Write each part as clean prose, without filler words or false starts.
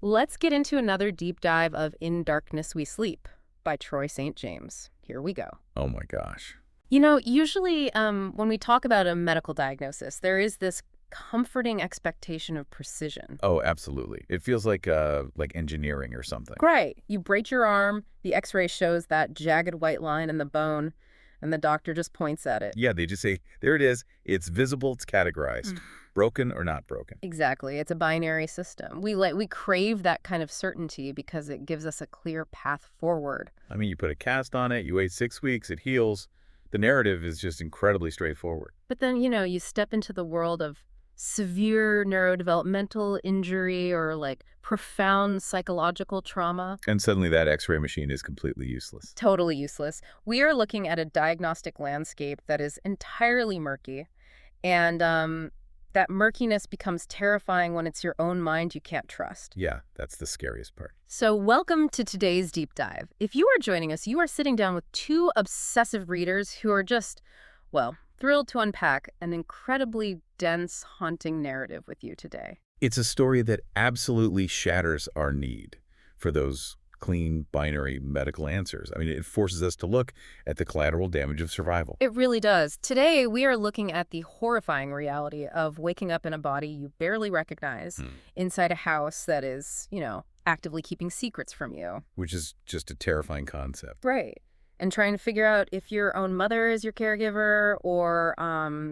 Let's get into another deep dive of In Darkness We Sleep by Troy St. James. Here we go. Oh my gosh. You know, usually when we talk about a medical diagnosis, there is this comforting expectation of precision. Oh, absolutely. It feels like engineering or something. Right. You break your arm, the x-ray shows that jagged white line in the bone, and the doctor just points at it. Yeah, they just say, there it is. It's visible. It's categorized. Broken or not broken. Exactly. It's a binary system. We crave that kind of certainty because it gives us a clear path forward. I mean, you put a cast on it, you wait 6 weeks, it heals. The narrative is just incredibly straightforward. But then, you step into the world of severe neurodevelopmental injury or like profound psychological trauma. And suddenly that x-ray machine is completely useless. Totally useless. We are looking at a diagnostic landscape that is entirely murky. And that murkiness becomes terrifying when it's your own mind you can't trust. Yeah, that's the scariest part. So welcome to today's deep dive. If you are joining us, you are sitting down with two obsessive readers who are just, well, thrilled to unpack an incredibly dense, haunting narrative with you today. It's a story that absolutely shatters our need for those clean, binary medical answers. I mean, it forces us to look at the collateral damage of survival. It really does. Today, we are looking at the horrifying reality of waking up in a body you barely recognize inside a house that is, actively keeping secrets from you. Which is just a terrifying concept. Right. And trying to figure out if your own mother is your caregiver or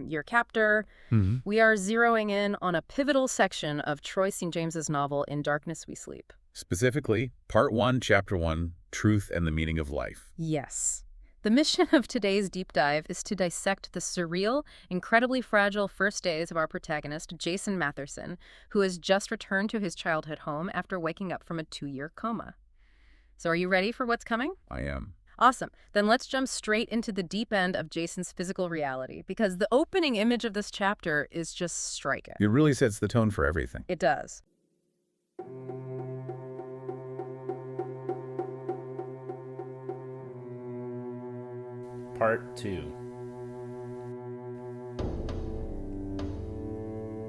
your captor. We are zeroing in on a pivotal section of Troy St. James's novel, In Darkness We Sleep. Specifically, Part 1, Chapter 1, Truth and the Meaning of Life. Yes. The mission of today's deep dive is to dissect the surreal, incredibly fragile first days of our protagonist, Jason Matherson, who has just returned to his childhood home after waking up from a 2-year coma. So are you ready for what's coming? I am. Awesome. Then let's jump straight into the deep end of Jason's physical reality, because the opening image of this chapter is just striking. It really sets the tone for everything. It does. Part 2.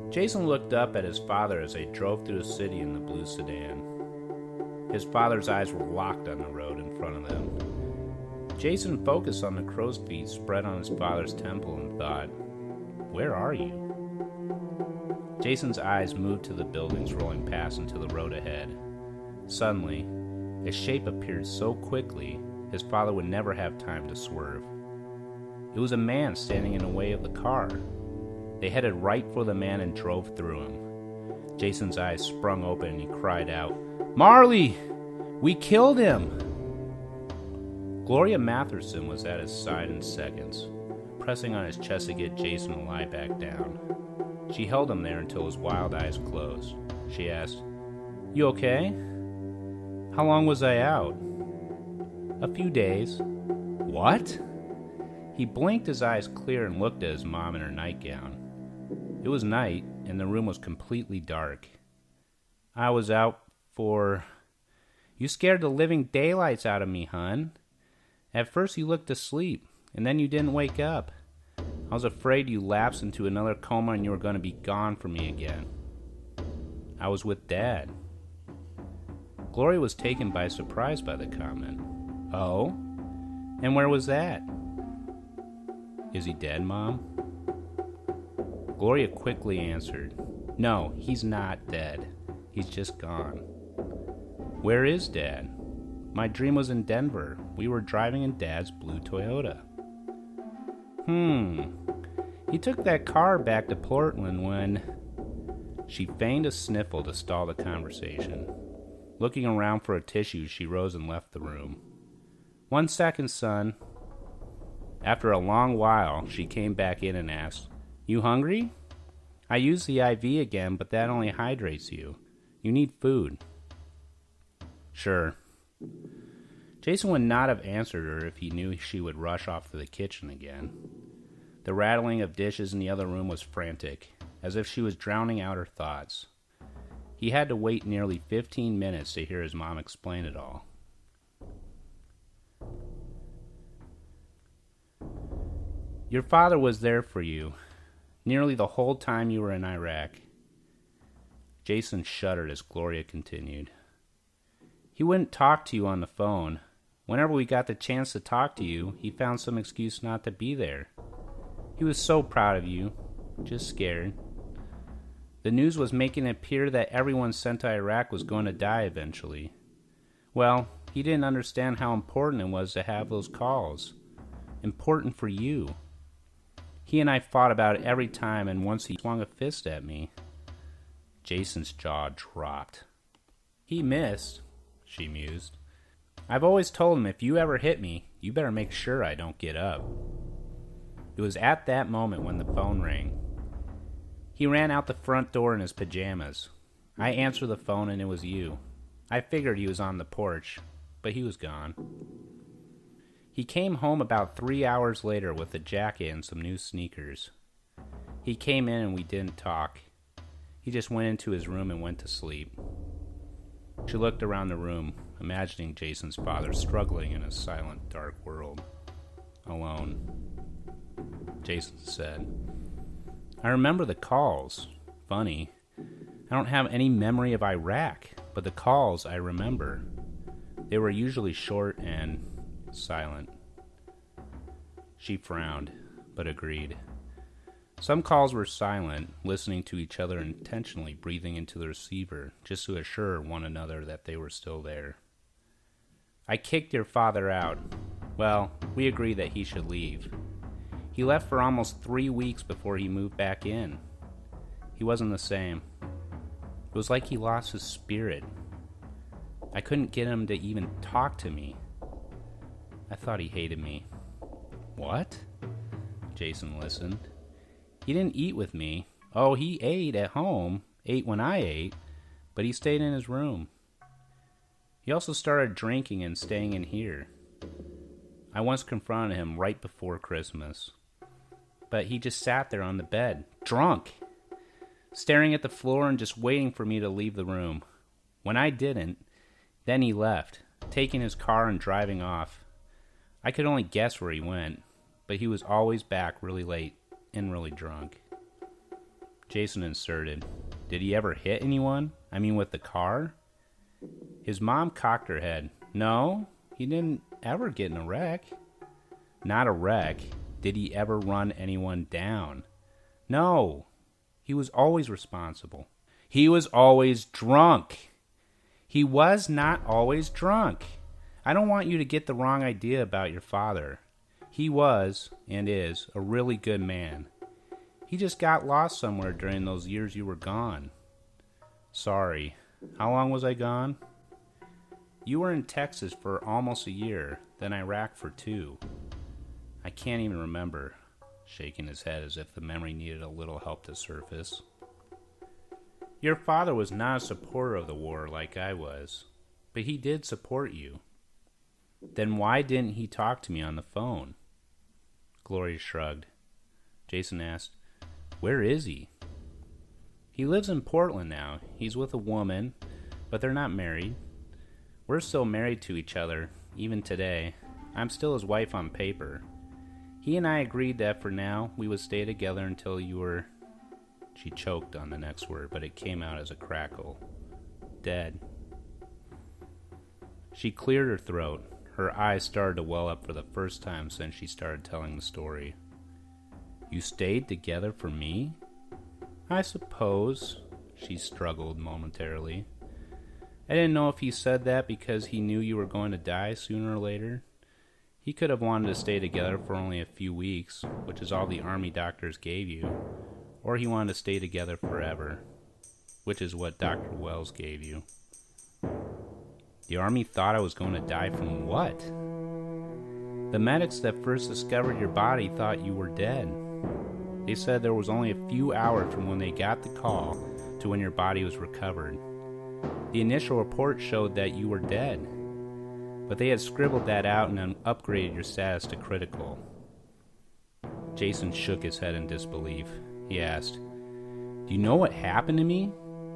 Jason looked up at his father as they drove through the city in the blue sedan. His father's eyes were locked on the road in front of them. Jason focused on the crow's feet spread on his father's temple and thought, "Where are you?" Jason's eyes moved to the buildings rolling past and to the road ahead. Suddenly, a shape appeared so quickly, his father would never have time to swerve. It was a man standing in the way of the car. They headed right for the man and drove through him. Jason's eyes sprung open and he cried out, "Marley! We killed him!" Gloria Matherson was at his side in seconds, pressing on his chest to get Jason to lie back down. She held him there until his wild eyes closed. She asked, "You okay? How long was I out?" "A few days." "What?" He blinked his eyes clear and looked at his mom in her nightgown. It was night, and the room was completely dark. "I was out for... You scared the living daylights out of me, hun. At first you looked asleep, and then you didn't wake up. I was afraid you lapsed into another coma and you were going to be gone from me again." "I was with Dad." Gloria was taken by surprise by the comment. "Oh? And where was that?" "Is he dead, Mom?" Gloria quickly answered, "No, he's not dead. He's just gone." "Where is Dad?" "My dream was in Denver. We were driving in Dad's blue Toyota." He took that car back to Portland when..." She feigned a sniffle to stall the conversation. Looking around for a tissue, she rose and left the room. "1 second, son." After a long while, she came back in and asked, "You hungry? I used the IV again, but that only hydrates you. You need food." "Sure." Jason would not have answered her if he knew she would rush off to the kitchen again. The rattling of dishes in the other room was frantic, as if she was drowning out her thoughts. He had to wait nearly 15 minutes to hear his mom explain it all. "Your father was there for you, nearly the whole time you were in Iraq." Jason shuddered as Gloria continued. "He wouldn't talk to you on the phone. Whenever we got the chance to talk to you, he found some excuse not to be there. He was so proud of you, just scared. The news was making it appear that everyone sent to Iraq was going to die eventually. Well, he didn't understand how important it was to have those calls. Important for you. He and I fought about it every time, and once he swung a fist at me." Jason's jaw dropped. "He missed," she mused. "I've always told him, if you ever hit me, you better make sure I don't get up." It was at that moment when the phone rang. He ran out the front door in his pajamas. I answered the phone and it was you. I figured he was on the porch, but he was gone. He came home about 3 hours later with a jacket and some new sneakers. He came in and we didn't talk. He just went into his room and went to sleep. She looked around the room, imagining Jason's father struggling in a silent, dark world. Alone. Jason said, "I remember the calls. Funny. I don't have any memory of Iraq, but the calls I remember. They were usually short and silent." She frowned, but agreed. Some calls were silent, listening to each other intentionally, breathing into the receiver, just to assure one another that they were still there. "I kicked your father out. Well, we agreed that he should leave. He left for almost 3 weeks before he moved back in. He wasn't the same. It was like he lost his spirit. I couldn't get him to even talk to me. I thought he hated me." "What?" Jason listened. "He didn't eat with me. Oh, he ate at home, ate when I ate, but he stayed in his room. He also started drinking and staying in here. I once confronted him right before Christmas, but he just sat there on the bed, drunk, staring at the floor and just waiting for me to leave the room. When I didn't, then he left, taking his car and driving off. I could only guess where he went, but he was always back really late and really drunk." Jason inserted, "Did he ever hit anyone? I mean, with the car?" His mom cocked her head. "No, he didn't ever get in a wreck." "Not a wreck. Did he ever run anyone down?" "No. He was always responsible." "He was always drunk." "He was not always drunk. I don't want you to get the wrong idea about your father. He was, and is, a really good man. He just got lost somewhere during those years you were gone." "Sorry. How long was I gone?" "You were in Texas for almost a year, then Iraq for 2. I can't even remember," shaking his head as if the memory needed a little help to surface. "Your father was not a supporter of the war like I was, but he did support you. Then why didn't he talk to me on the phone?" Gloria shrugged. Jason asked, "Where is he?" "He lives in Portland now. He's with a woman, but they're not married. We're still married to each other, even today. I'm still his wife on paper. He and I agreed that for now we would stay together until you were..." She choked on the next word, but it came out as a crackle. "Dead." She cleared her throat. Her eyes started to well up for the first time since she started telling the story. "You stayed together for me?" "I suppose," she struggled momentarily. "I didn't know if he said that because he knew you were going to die sooner or later. He could have wanted to stay together for only a few weeks, which is all the army doctors gave you, or he wanted to stay together forever, which is what Dr. Wells gave you." "The army thought I was going to die from what?" The medics that first discovered your body thought you were dead. They said there was only a few hours from when they got the call to when your body was recovered. The initial report showed that you were dead, but they had scribbled that out and then upgraded your status to critical. Jason shook his head in disbelief. He asked, "Do you know what happened to me?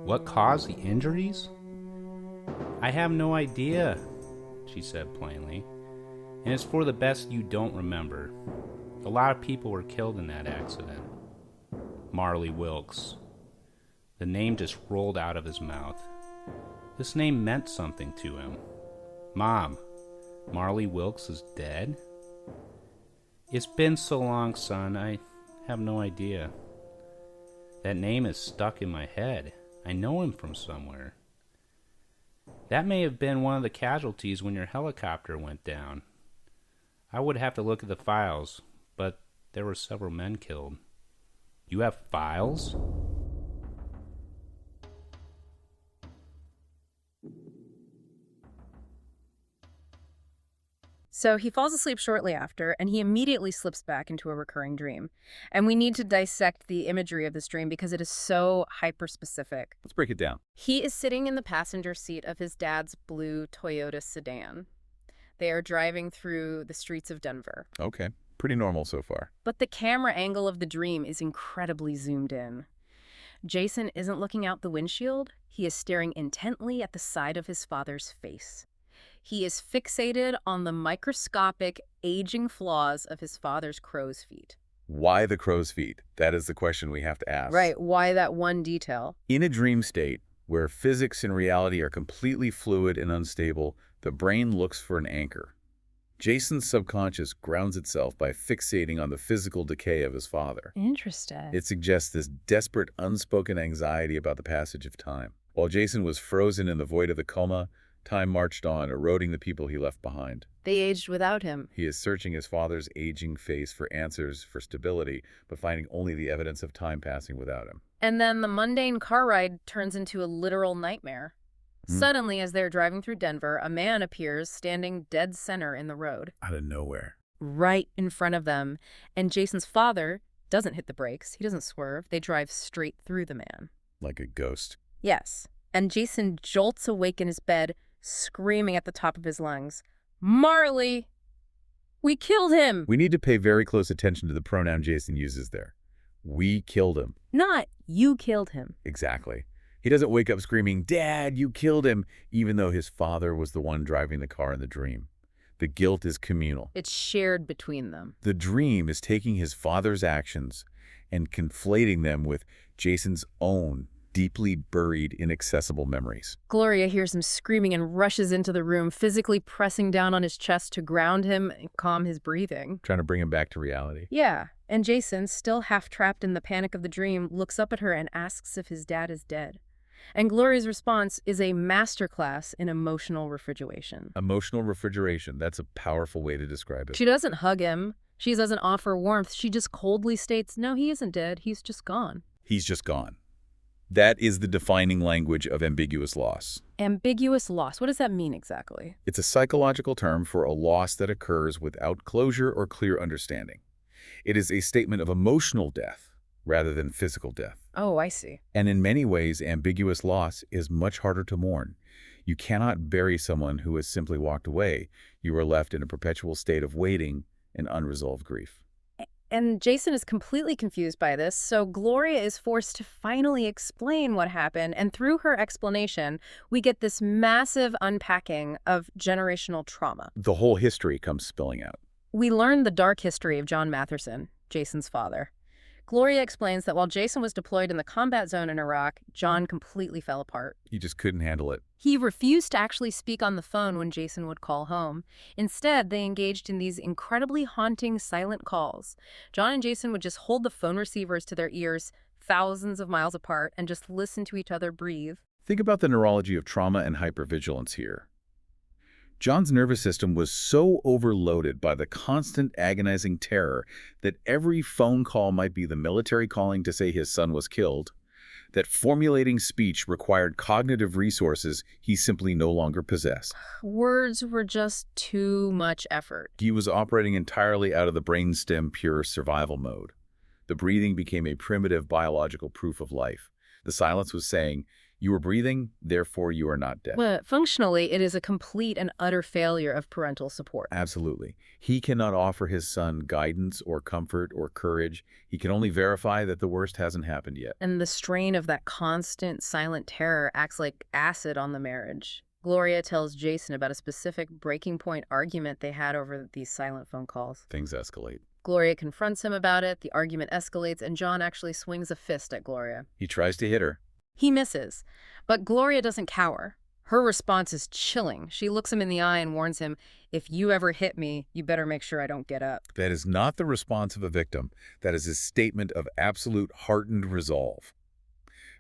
What caused the injuries?" "I have no idea," she said plainly, "and it's for the best you don't remember. A lot of people were killed in that accident." Marley Wilkes. The name just rolled out of his mouth. This name meant something to him. "Mom, Marley Wilkes is dead?" "It's been so long, son, I have no idea. That name is stuck in my head. I know him from somewhere. That may have been one of the casualties when your helicopter went down. I would have to look at the files, but there were several men killed." "You have files?" So he falls asleep shortly after, and he immediately slips back into a recurring dream. And we need to dissect the imagery of this dream because it is so hyper-specific. Let's break it down. He is sitting in the passenger seat of his dad's blue Toyota sedan. They are driving through the streets of Denver. Okay, pretty normal so far. But the camera angle of the dream is incredibly zoomed in. Jason isn't looking out the windshield. He is staring intently at the side of his father's face. He is fixated on the microscopic, aging flaws of his father's crow's feet. Why the crow's feet? That is the question we have to ask. Right, why that one detail? In a dream state, where physics and reality are completely fluid and unstable, the brain looks for an anchor. Jason's subconscious grounds itself by fixating on the physical decay of his father. Interesting. It suggests this desperate, unspoken anxiety about the passage of time. While Jason was frozen in the void of the coma, time marched on, eroding the people he left behind. They aged without him. He is searching his father's aging face for answers, for stability, but finding only the evidence of time passing without him. And then the mundane car ride turns into a literal nightmare. Suddenly, as they're driving through Denver, a man appears standing dead center in the road. Out of nowhere. Right in front of them. And Jason's father doesn't hit the brakes. He doesn't swerve. They drive straight through the man. Like a ghost. Yes. And Jason jolts awake in his bed, screaming at the top of his lungs, "Marley! We killed him!" We need to pay very close attention to the pronoun Jason uses there. We killed him. Not, "You killed him." Exactly. He doesn't wake up screaming, "Dad, you killed him," even though his father was the one driving the car in the dream. The guilt is communal. It's shared between them. The dream is taking his father's actions and conflating them with Jason's own deeply buried, inaccessible memories. Gloria hears him screaming and rushes into the room, physically pressing down on his chest to ground him and calm his breathing. Trying to bring him back to reality. Yeah, and Jason, still half trapped in the panic of the dream, looks up at her and asks if his dad is dead. And Gloria's response is a masterclass in emotional refrigeration. Emotional refrigeration, that's a powerful way to describe it. She doesn't hug him. She doesn't offer warmth. She just coldly states, no, he isn't dead. He's just gone. He's just gone. That is the defining language of ambiguous loss. Ambiguous loss. What does that mean exactly? It's a psychological term for a loss that occurs without closure or clear understanding. It is a statement of emotional death rather than physical death. Oh, I see. And in many ways, ambiguous loss is much harder to mourn. You cannot bury someone who has simply walked away. You are left in a perpetual state of waiting and unresolved grief. And Jason is completely confused by this, so Gloria is forced to finally explain what happened, and through her explanation, we get this massive unpacking of generational trauma. The whole history comes spilling out. We learn the dark history of John Matherson, Jason's father. Gloria explains that while Jason was deployed in the combat zone in Iraq, John completely fell apart. He just couldn't handle it. He refused to actually speak on the phone when Jason would call home. Instead, they engaged in these incredibly haunting silent calls. John and Jason would just hold the phone receivers to their ears thousands of miles apart and just listen to each other breathe. Think about the neurology of trauma and hypervigilance here. John's nervous system was so overloaded by the constant agonizing terror that every phone call might be the military calling to say his son was killed, that formulating speech required cognitive resources he simply no longer possessed. Words were just too much effort. He was operating entirely out of the brainstem pure survival mode. The breathing became a primitive biological proof of life. The silence was saying, "You are breathing, therefore you are not dead." Well, functionally, it is a complete and utter failure of parental support. Absolutely. He cannot offer his son guidance or comfort or courage. He can only verify that the worst hasn't happened yet. And the strain of that constant, silent terror acts like acid on the marriage. Gloria tells Jason about a specific breaking point argument they had over these silent phone calls. Things escalate. Gloria confronts him about it, the argument escalates, and John actually swings a fist at Gloria. He tries to hit her. He misses, but Gloria doesn't cower. Her response is chilling. She looks him in the eye and warns him, "If you ever hit me, you better make sure I don't get up." That is not the response of a victim. That is a statement of absolute hardened resolve.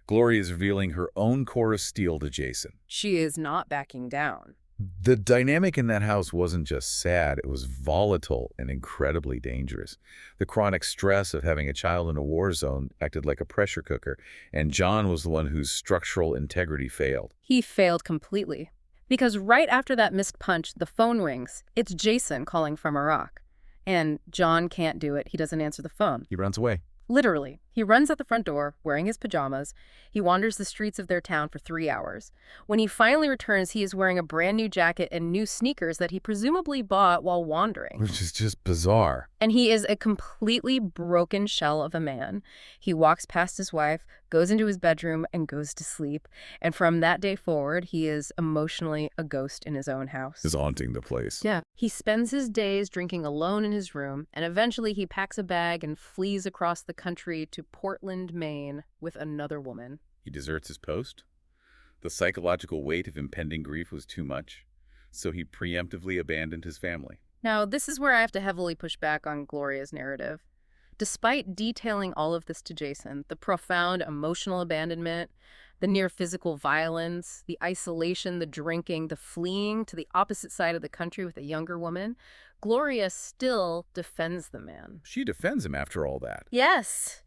Gloria is revealing her own core of steel to Jason. She is not backing down. The dynamic in that house wasn't just sad, it was volatile and incredibly dangerous. The chronic stress of having a child in a war zone acted like a pressure cooker, and John was the one whose structural integrity failed. He failed completely. Because right after that missed punch, the phone rings. It's Jason calling from Iraq. And John can't do it. He doesn't answer the phone. He runs away. Literally. He runs out the front door, wearing his pajamas. He wanders the streets of their town for 3 hours. When he finally returns, he is wearing a brand new jacket and new sneakers that he presumably bought while wandering. Which is just bizarre. And he is a completely broken shell of a man. He walks past his wife, goes into his bedroom, and goes to sleep. And from that day forward, he is emotionally a ghost in his own house. Is haunting the place. Yeah. He spends his days drinking alone in his room, and eventually he packs a bag and flees across the country to Portland, Maine, with another woman. He deserts his post. The psychological weight of impending grief was too much, so he preemptively abandoned his family. Now, this is where I have to heavily push back on Gloria's narrative. Despite detailing all of this to Jason, the profound emotional abandonment, the near physical violence, the isolation, the drinking, the fleeing to the opposite side of the country with a younger woman, Gloria still defends the man. She defends him after all that. Yes.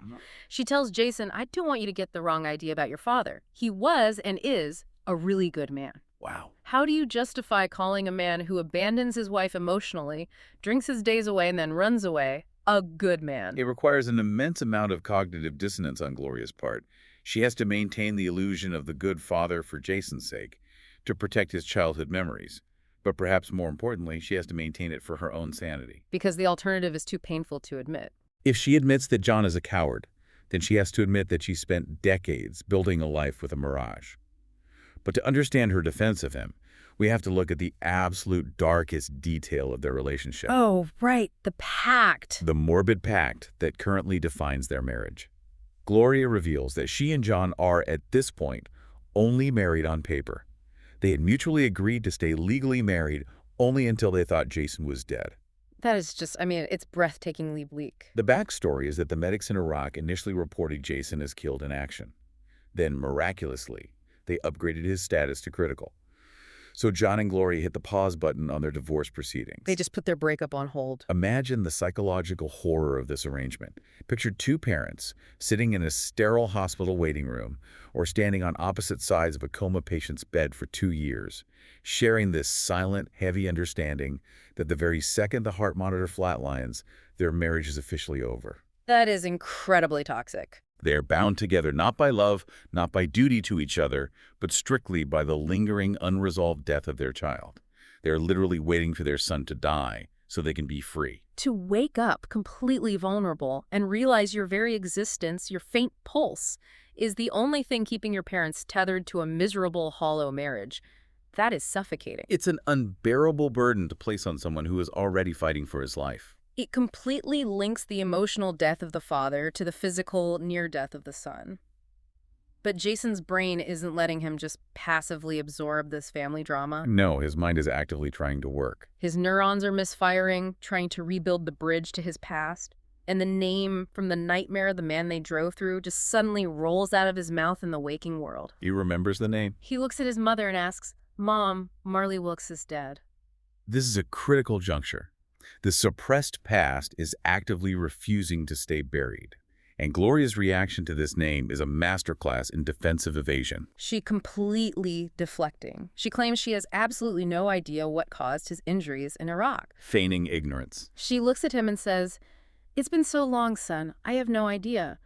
She tells Jason, "I don't want you to get the wrong idea about your father. He was and is a really good man." Wow. How do you justify calling a man who abandons his wife emotionally, drinks his days away, and then runs away, a good man? It requires an immense amount of cognitive dissonance on Gloria's part. She has to maintain the illusion of the good father for Jason's sake, to protect his childhood memories. But perhaps more importantly, she has to maintain it for her own sanity. Because the alternative is too painful to admit. If she admits that John is a coward, then she has to admit that she spent decades building a life with a mirage. But to understand her defense of him, we have to look at the absolute darkest detail of their relationship. Oh, right, the pact. The morbid pact that currently defines their marriage. Gloria reveals that she and John are, at this point, only married on paper. They had mutually agreed to stay legally married only until they thought Jason was dead. That is just, it's breathtakingly bleak. The backstory is that the medics in Iraq initially reported Jason as killed in action. Then, miraculously, they upgraded his status to critical. So John and Gloria hit the pause button on their divorce proceedings. They just put their breakup on hold. Imagine the psychological horror of this arrangement. Picture two parents sitting in a sterile hospital waiting room or standing on opposite sides of a coma patient's bed for 2 years, sharing this silent, heavy understanding that the very second the heart monitor flatlines, their marriage is officially over. That is incredibly toxic. They are bound together not by love, not by duty to each other, but strictly by the lingering, unresolved death of their child. They are literally waiting for their son to die so they can be free. To wake up completely vulnerable and realize your very existence, your faint pulse, is the only thing keeping your parents tethered to a miserable, hollow marriage. That is suffocating. It's an unbearable burden to place on someone who is already fighting for his life. It completely links the emotional death of the father to the physical near death of the son. But Jason's brain isn't letting him just passively absorb this family drama. No, his mind is actively trying to work. His neurons are misfiring, trying to rebuild the bridge to his past. And the name from the nightmare the man they drove through just suddenly rolls out of his mouth in the waking world. He remembers the name. He looks at his mother and asks, "Mom, Marley Wilkes is dead." This is a critical juncture. The suppressed past is actively refusing to stay buried. And Gloria's reaction to this name is a masterclass in defensive evasion. She completely deflecting. She claims she has absolutely no idea what caused his injuries in Iraq. Feigning ignorance. She looks at him and says, "It's been so long, son. I have no idea."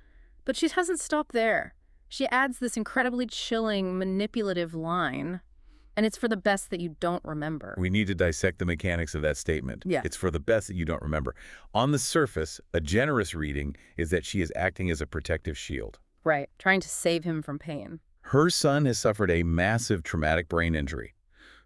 But she doesn't stop there. She adds this incredibly chilling, manipulative line, and it's for the best that you don't remember. We need to dissect the mechanics of that statement. Yeah. It's for the best that you don't remember. On the surface, a generous reading is that she is acting as a protective shield. Right, trying to save him from pain. Her son has suffered a massive traumatic brain injury.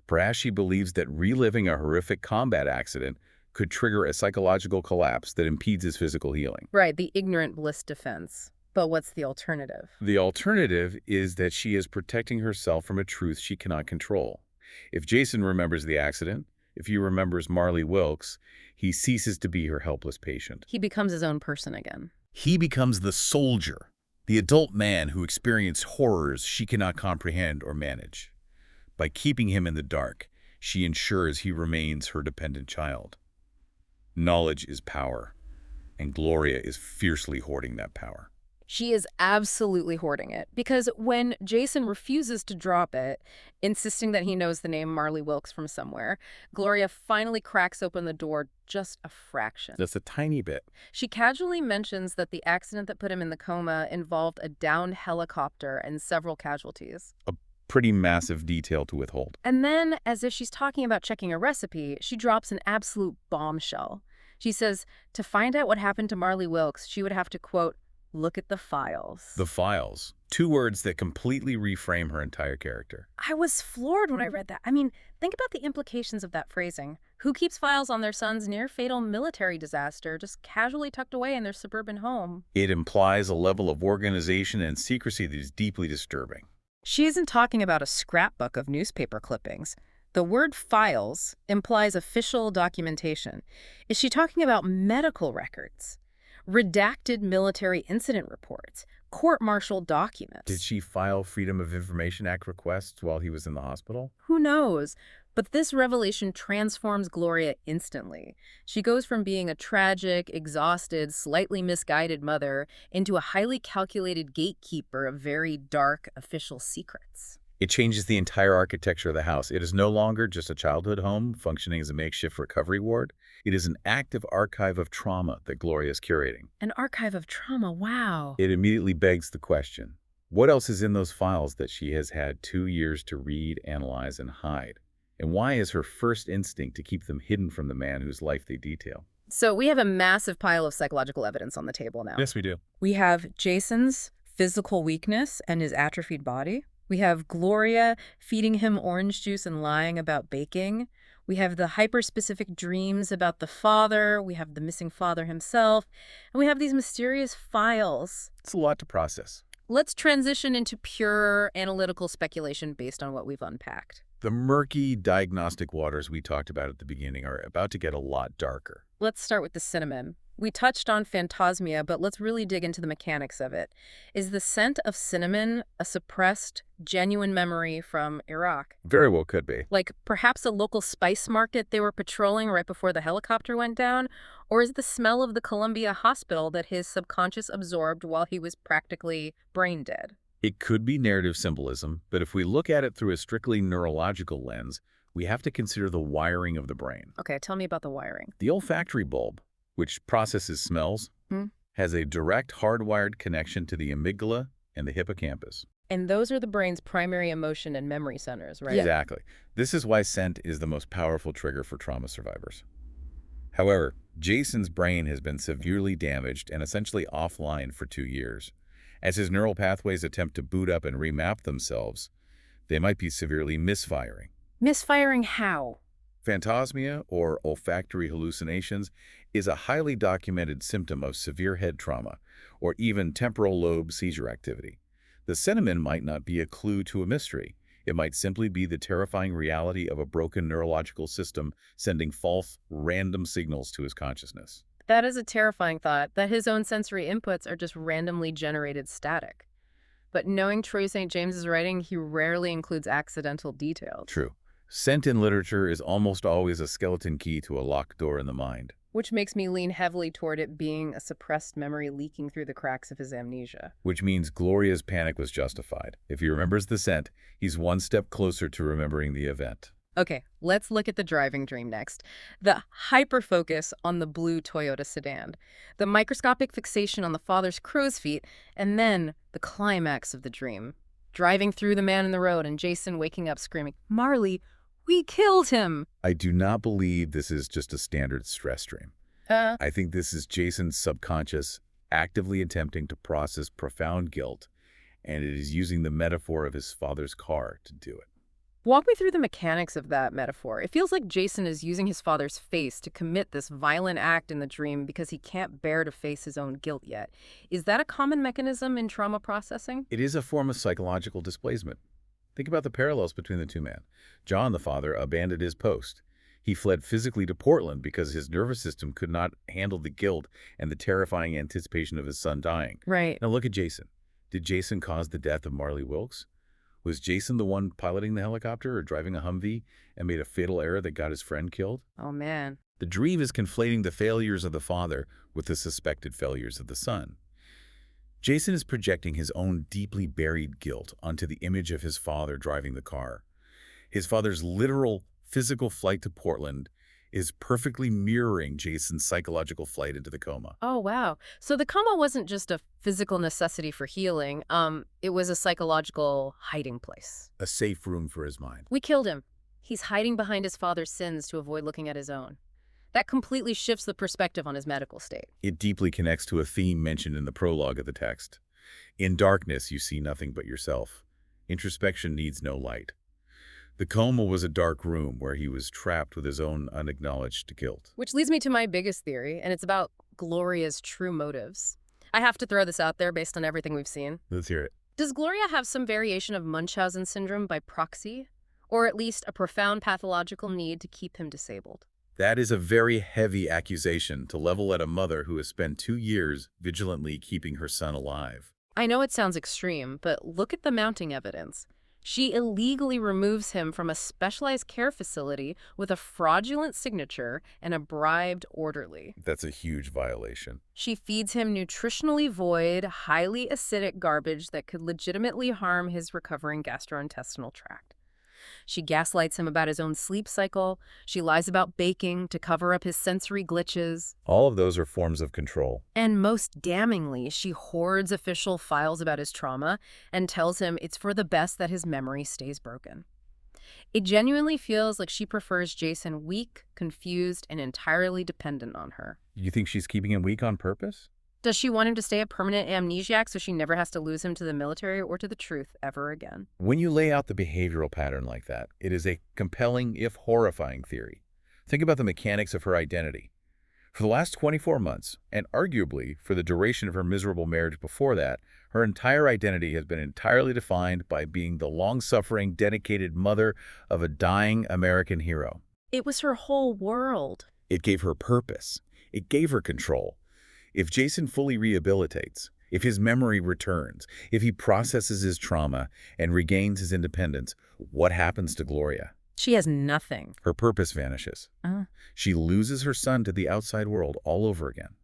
Perhaps she believes that reliving a horrific combat accident could trigger a psychological collapse that impedes his physical healing. Right, the ignorant bliss defense. But what's the alternative? The alternative is that she is protecting herself from a truth she cannot control. If Jason remembers the accident, if he remembers Marley Wilkes, he ceases to be her helpless patient. He becomes his own person again. He becomes the soldier, the adult man who experienced horrors she cannot comprehend or manage. By keeping him in the dark, she ensures he remains her dependent child. Knowledge is power, and Gloria is fiercely hoarding that power. She is absolutely hoarding it, because when Jason refuses to drop it, insisting that he knows the name Marley Wilkes from somewhere, Gloria finally cracks open the door just a fraction. Just a tiny bit. She casually mentions that the accident that put him in the coma involved a downed helicopter and several casualties. A pretty massive detail to withhold. And then, as if she's talking about checking a recipe, she drops an absolute bombshell. She says to find out what happened to Marley Wilkes, she would have to, quote, look at the files. The files. Two words that completely reframe her entire character. I was floored when I read that. I mean, think about the implications of that phrasing. Who keeps files on their son's near-fatal military disaster just casually tucked away in their suburban home? It implies a level of organization and secrecy that is deeply disturbing. She isn't talking about a scrapbook of newspaper clippings. The word files implies official documentation. Is she talking about medical records? Redacted military incident reports, court-martial documents? Did she file Freedom of Information Act requests while he was in the hospital? Who knows? But this revelation transforms Gloria instantly. She goes from being a tragic, exhausted, slightly misguided mother into a highly calculated gatekeeper of very dark official secrets. It changes the entire architecture of the house. It is no longer just a childhood home functioning as a makeshift recovery ward. It is an active archive of trauma that Gloria is curating. An archive of trauma, wow. It immediately begs the question, what else is in those files that she has had 2 years to read, analyze, and hide? And why is her first instinct to keep them hidden from the man whose life they detail? So we have a massive pile of psychological evidence on the table now. Yes, we do. We have Jason's physical weakness and his atrophied body. We have Gloria feeding him orange juice and lying about baking. We have the hyper-specific dreams about the father. We have the missing father himself. And we have these mysterious files. It's a lot to process. Let's transition into pure analytical speculation based on what we've unpacked. The murky diagnostic waters we talked about at the beginning are about to get a lot darker. Let's start with the cinnamon. We touched on phantasmia, but let's really dig into the mechanics of it. Is the scent of cinnamon a suppressed, genuine memory from Iraq? Very well could be. Like perhaps a local spice market they were patrolling right before the helicopter went down? Or is the smell of the Columbia hospital that his subconscious absorbed while he was practically brain dead? It could be narrative symbolism, but if we look at it through a strictly neurological lens, we have to consider the wiring of the brain. Okay, tell me about the wiring. The olfactory bulb, which processes smells, has a direct hardwired connection to the amygdala and the hippocampus. And those are the brain's primary emotion and memory centers, right? Exactly. This is why scent is the most powerful trigger for trauma survivors. However, Jason's brain has been severely damaged and essentially offline for 2 years. As his neural pathways attempt to boot up and remap themselves, they might be severely misfiring. Misfiring how? Phantasmia, or olfactory hallucinations, is a highly documented symptom of severe head trauma, or even temporal lobe seizure activity. The cinnamon might not be a clue to a mystery. It might simply be the terrifying reality of a broken neurological system sending false, random signals to his consciousness. That is a terrifying thought, that his own sensory inputs are just randomly generated static. But knowing Troy St. James's writing, he rarely includes accidental details. True. Scent in literature is almost always a skeleton key to a locked door in the mind. Which makes me lean heavily toward it being a suppressed memory leaking through the cracks of his amnesia. Which means Gloria's panic was justified. If he remembers the scent, he's one step closer to remembering the event. Okay, let's look at the driving dream next. The hyper-focus on the blue Toyota sedan, the microscopic fixation on the father's crow's feet, and then the climax of the dream. Driving through the man in the road and Jason waking up screaming, "Marley, we killed him!" I do not believe this is just a standard stress dream. I think this is Jason's subconscious actively attempting to process profound guilt, and it is using the metaphor of his father's car to do it. Walk me through the mechanics of that metaphor. It feels like Jason is using his father's face to commit this violent act in the dream because he can't bear to face his own guilt yet. Is that a common mechanism in trauma processing? It is a form of psychological displacement. Think about the parallels between the two men. John, the father, abandoned his post. He fled physically to Portland because his nervous system could not handle the guilt and the terrifying anticipation of his son dying. Right. Now look at Jason. Did Jason cause the death of Marley Wilkes? Was Jason the one piloting the helicopter or driving a Humvee and made a fatal error that got his friend killed? Oh, man. The dream is conflating the failures of the father with the suspected failures of the son. Jason is projecting his own deeply buried guilt onto the image of his father driving the car. His father's literal physical flight to Portland is perfectly mirroring Jason's psychological flight into the coma. Oh, wow. So the coma wasn't just a physical necessity for healing. It was a psychological hiding place. A safe room for his mind. We killed him. He's hiding behind his father's sins to avoid looking at his own. That completely shifts the perspective on his medical state. It deeply connects to a theme mentioned in the prologue of the text. In darkness, you see nothing but yourself. Introspection needs no light. The coma was a dark room where he was trapped with his own unacknowledged guilt. Which leads me to my biggest theory, and it's about Gloria's true motives. I have to throw this out there based on everything we've seen. Let's hear it. Does Gloria have some variation of Munchausen syndrome by proxy? Or at least a profound pathological need to keep him disabled? That is a very heavy accusation to level at a mother who has spent 2 years vigilantly keeping her son alive. I know it sounds extreme, but look at the mounting evidence. She illegally removes him from a specialized care facility with a fraudulent signature and a bribed orderly. That's a huge violation. She feeds him nutritionally void, highly acidic garbage that could legitimately harm his recovering gastrointestinal tract. She gaslights him about his own sleep cycle. She lies about baking to cover up his sensory glitches. All of those are forms of control. And most damningly, she hoards official files about his trauma and tells him it's for the best that his memory stays broken. It genuinely feels like she prefers Jason weak, confused, and entirely dependent on her. You think she's keeping him weak on purpose? Does she want him to stay a permanent amnesiac so she never has to lose him to the military or to the truth ever again? When you lay out the behavioral pattern like that, it is a compelling, if horrifying, theory. Think about the mechanics of her identity. For the last 24 months, and arguably for the duration of her miserable marriage before that, her entire identity has been entirely defined by being the long-suffering, dedicated mother of a dying American hero. It was her whole world. It gave her purpose. It gave her control. If Jason fully rehabilitates, if his memory returns, if he processes his trauma and regains his independence, what happens to Gloria? She has nothing. Her purpose vanishes. She loses her son to the outside world all over again.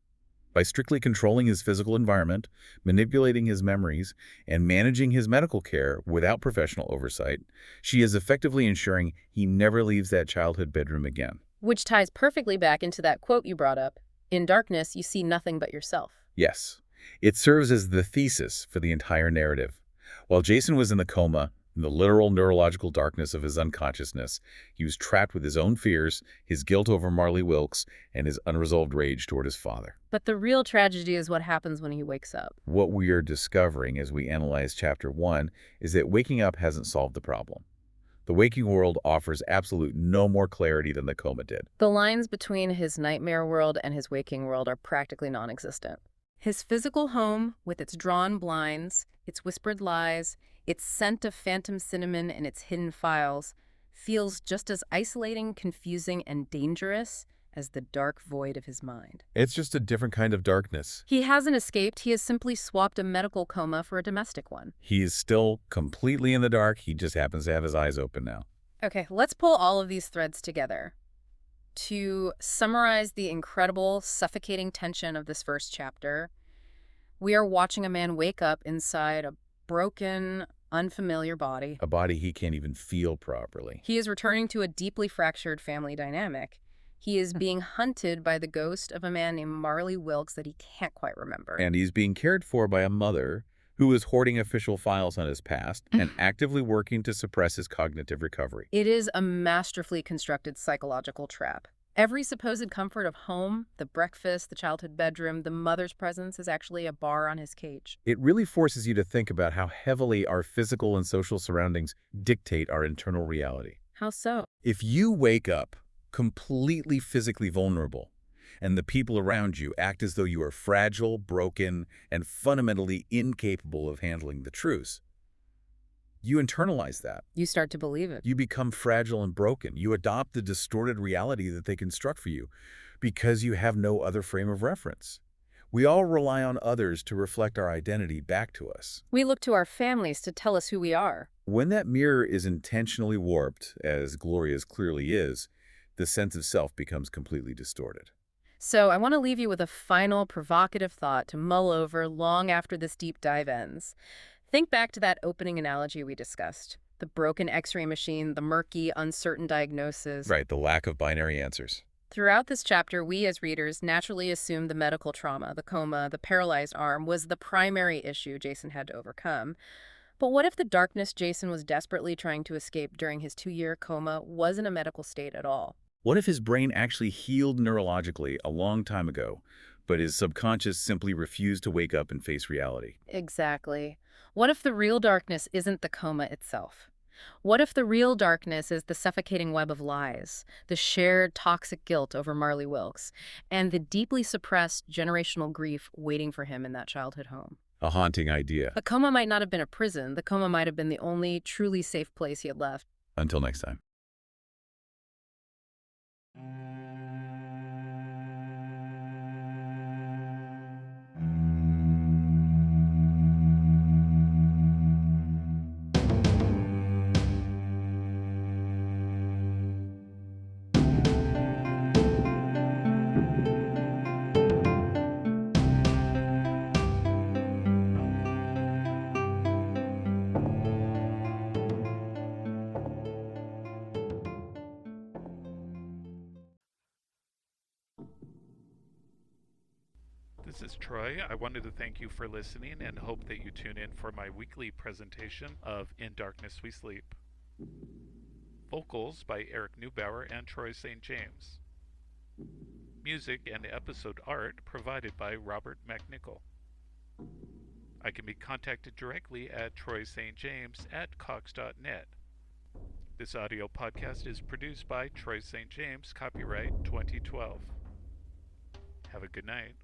By strictly controlling his physical environment, manipulating his memories, and managing his medical care without professional oversight, she is effectively ensuring he never leaves that childhood bedroom again. Which ties perfectly back into that quote you brought up. In darkness, you see nothing but yourself. Yes. It serves as the thesis for the entire narrative. While Jason was in the coma, in the literal neurological darkness of his unconsciousness, he was trapped with his own fears, his guilt over Marley Wilkes, and his unresolved rage toward his father. But the real tragedy is what happens when he wakes up. What we are discovering as we analyze Chapter 1 is that waking up hasn't solved the problem. The waking world offers absolute no more clarity than the coma did. The lines between his nightmare world and his waking world are practically non-existent. His physical home, with its drawn blinds, its whispered lies, its scent of phantom cinnamon and its hidden files, feels just as isolating, confusing, and dangerous as the dark void of his mind. It's just a different kind of darkness. He hasn't escaped. He has simply swapped a medical coma for a domestic one. He is still completely in the dark. He just happens to have his eyes open now. Okay, let's pull all of these threads together. To summarize the incredible, suffocating tension of this first chapter, we are watching a man wake up inside a broken, unfamiliar body. A body he can't even feel properly. He is returning to a deeply fractured family dynamic. He is being hunted by the ghost of a man named Marley Wilkes that he can't quite remember. And he's being cared for by a mother who is hoarding official files on his past and actively working to suppress his cognitive recovery. It is a masterfully constructed psychological trap. Every supposed comfort of home, the breakfast, the childhood bedroom, the mother's presence is actually a bar on his cage. It really forces you to think about how heavily our physical and social surroundings dictate our internal reality. How so? If you wake up completely physically vulnerable, and the people around you act as though you are fragile, broken, and fundamentally incapable of handling the truth, you internalize that. You start to believe it. You become fragile and broken. You adopt the distorted reality that they construct for you because you have no other frame of reference. We all rely on others to reflect our identity back to us. We look to our families to tell us who we are. When that mirror is intentionally warped, as Gloria's clearly is, the sense of self becomes completely distorted. So I want to leave you with a final provocative thought to mull over long after this deep dive ends. Think back to that opening analogy we discussed. The broken x-ray machine, the murky, uncertain diagnosis. Right, the lack of binary answers. Throughout this chapter, we as readers naturally assume the medical trauma, the coma, the paralyzed arm was the primary issue Jason had to overcome. But what if the darkness Jason was desperately trying to escape during his 2-year coma wasn't a medical state at all? What if his brain actually healed neurologically a long time ago, but his subconscious simply refused to wake up and face reality? Exactly. What if the real darkness isn't the coma itself? What if the real darkness is the suffocating web of lies, the shared toxic guilt over Marley Wilkes, and the deeply suppressed generational grief waiting for him in that childhood home? A haunting idea. The coma might not have been a prison. The coma might have been the only truly safe place he had left. Until next time. This is Troy. I wanted to thank you for listening and hope that you tune in for my weekly presentation of In Darkness We Sleep. Vocals by Eric Neubauer and Troy St. James. Music and episode art provided by Robert McNichol. I can be contacted directly at troystjames@cox.net. This audio podcast is produced by Troy St. James, copyright 2012. Have a good night.